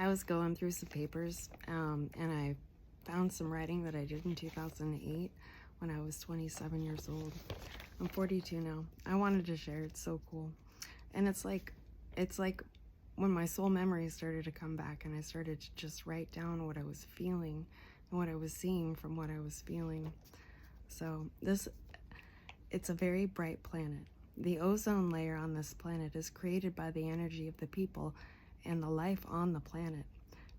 I was going through some papers, and I found some writing that I did in 2008 when I was 27 years old. I'm 42 now. I wanted to share. It's so cool. And it's like when my soul memories started to come back and I started to just write down what I was feeling and what I was seeing from what I was feeling. So it's a very bright planet. The ozone layer on this planet is created by the energy of the people and the life on the planet.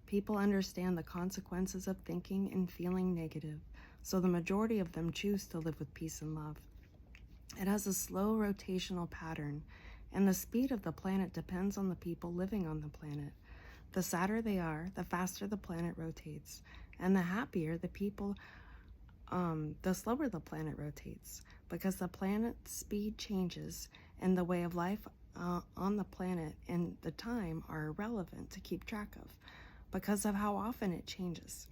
People understand the consequences of thinking and feeling negative, so the majority of them choose to live with peace and love. It has a slow rotational pattern, and the speed of the planet depends on the people living on the planet. The sadder they are, the faster the planet rotates, and the happier the people, the slower the planet rotates, because the planet's speed changes and the way of life on the planet and the time are irrelevant to keep track of because of how often it changes.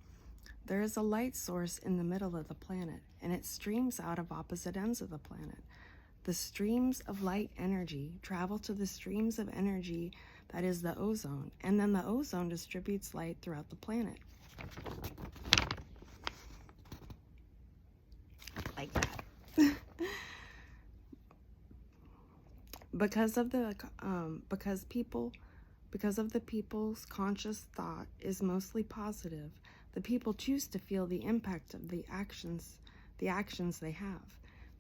There is a light source in the middle of the planet, and it streams out of opposite ends of the planet. The streams of light energy travel to the streams of energy that is the ozone, and then the ozone distributes light throughout the planet. Like that. because of the people's conscious thought is mostly positive, the people choose to feel the impact of the actions they have.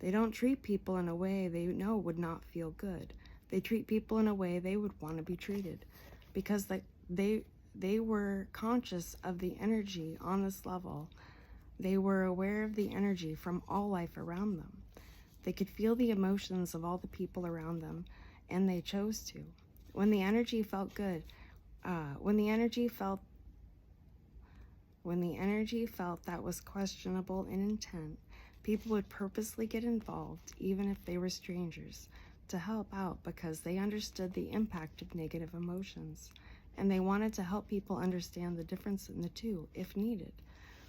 They don't treat people in a way they know would not feel good. They treat people in a way they would want to be treated, because they were conscious of the energy on this level. They were aware of the energy from all life around them. They could feel the emotions of all the people around them, and they chose to. When the energy felt good, when the energy felt that was questionable in intent, people would purposely get involved, even if they were strangers, to help out because they understood the impact of negative emotions, and they wanted to help people understand the difference in the two, if needed.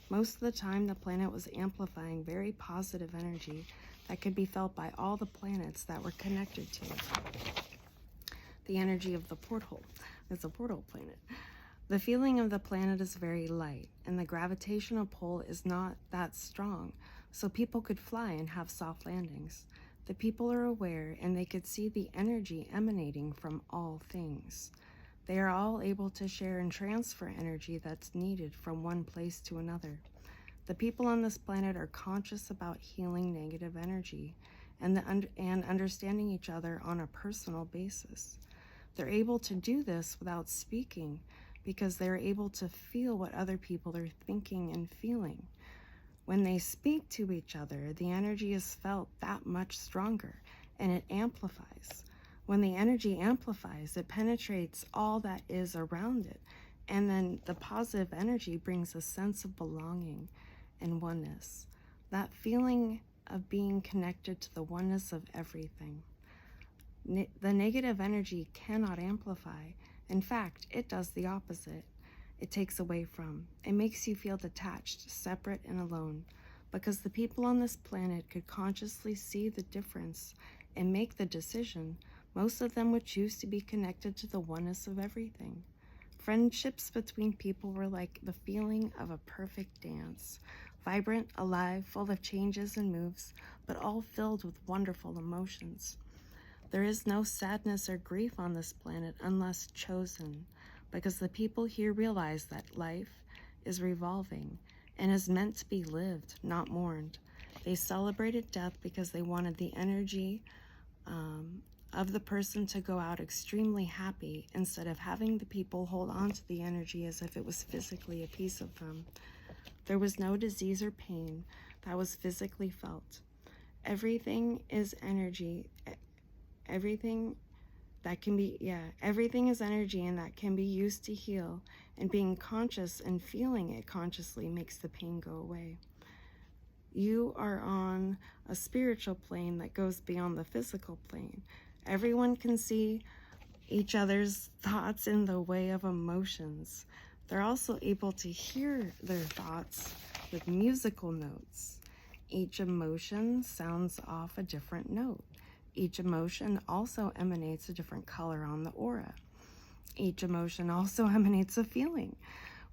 Most of the time, the planet was amplifying very positive energy that could be felt by all the planets that were connected to it. The energy of the porthole. It's a portal planet. The feeling of the planet is very light, and the gravitational pull is not that strong, so people could fly and have soft landings. The people are aware, and they could see the energy emanating from all things. They are all able to share and transfer energy that's needed from one place to another. The people on this planet are conscious about healing negative energy and understanding each other on a personal basis. They're able to do this without speaking because they're able to feel what other people are thinking and feeling. When they speak to each other, the energy is felt that much stronger, and it amplifies. When the energy amplifies, it penetrates all that is around it, and then the positive energy brings a sense of belonging and oneness, that feeling of being connected to the oneness of everything. The negative energy cannot amplify. In fact, it does the opposite. It takes away from. It makes you feel detached, separate, and alone, because the people on this planet could consciously see the difference and make the decision. Most of them would choose to be connected to the oneness of everything. Friendships between people were like the feeling of a perfect dance, vibrant, alive, full of changes and moves, but all filled with wonderful emotions. There is no sadness or grief on this planet unless chosen, because the people here realize that life is revolving and is meant to be lived, not mourned. They celebrated death because they wanted the energy of the person to go out extremely happy instead of having the people hold on to the energy as if it was physically a piece of them. There was no disease or pain that was physically felt. Everything is energy. Everything is energy, and that can be used to heal, and being conscious and feeling it consciously makes the pain go away. You are on a spiritual plane that goes beyond the physical plane. Everyone can see each other's thoughts in the way of emotions. They're also able to hear their thoughts with musical notes. Each emotion sounds off a different note. Each emotion also emanates a different color on the aura. Each emotion also emanates a feeling.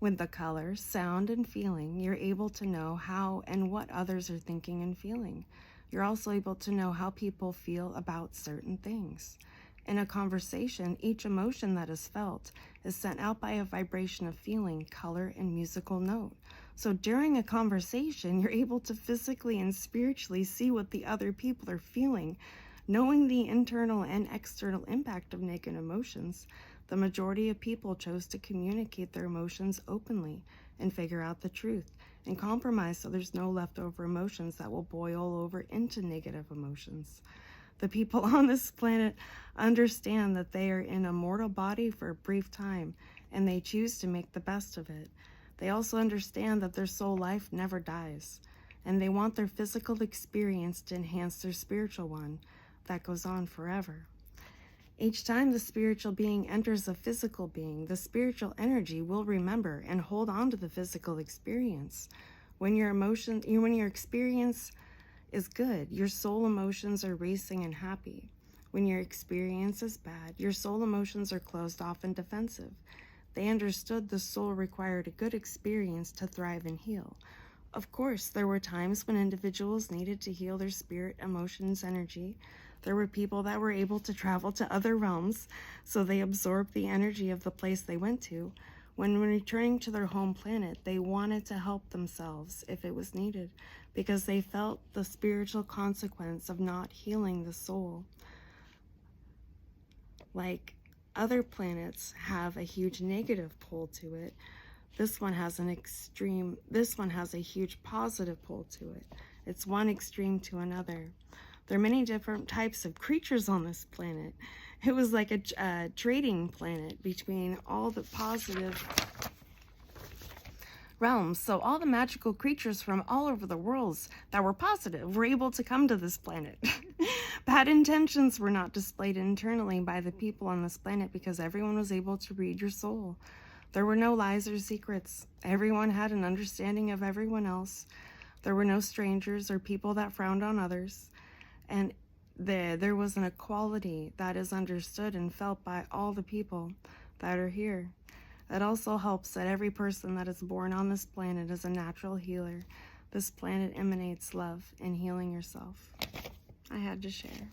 With the color, sound, and feeling, you're able to know how and what others are thinking and feeling. You're also able to know how people feel about certain things. In a conversation, each emotion that is felt is sent out by a vibration of feeling, color, and musical note. So during a conversation, you're able to physically and spiritually see what the other people are feeling. Knowing the internal and external impact of negative emotions, the majority of people chose to communicate their emotions openly and figure out the truth and compromise so there's no leftover emotions that will boil over into negative emotions. The people on this planet understand that they are in a mortal body for a brief time, and they choose to make the best of it. They also understand that their soul life never dies, and they want their physical experience to enhance their spiritual one that goes on forever. Each time the spiritual being enters a physical being, the spiritual energy will remember and hold on to the physical experience. When your experience is good, your soul emotions are racing and happy. When your experience is bad, your soul emotions are closed off and defensive. They understood the soul required a good experience to thrive and heal. Of course, there were times when individuals needed to heal their spirit, emotions, energy. There were people that were able to travel to other realms, so they absorbed the energy of the place they went to. When returning to their home planet, they wanted to help themselves if it was needed, because they felt the spiritual consequence of not healing the soul. Like other planets have a huge negative pull to it, this one has a huge positive pull to it. It's one extreme to another. There are many different types of creatures on this planet. It was like a trading planet between all the positive realms. So all the magical creatures from all over the worlds that were positive were able to come to this planet. Bad intentions were not displayed internally by the people on this planet because everyone was able to read your soul. There were no lies or secrets. Everyone had an understanding of everyone else. There were no strangers or people that frowned on others. And there was an equality that is understood and felt by all the people that are here. It also helps that every person that is born on this planet is a natural healer. This planet emanates love and healing yourself. I had to share.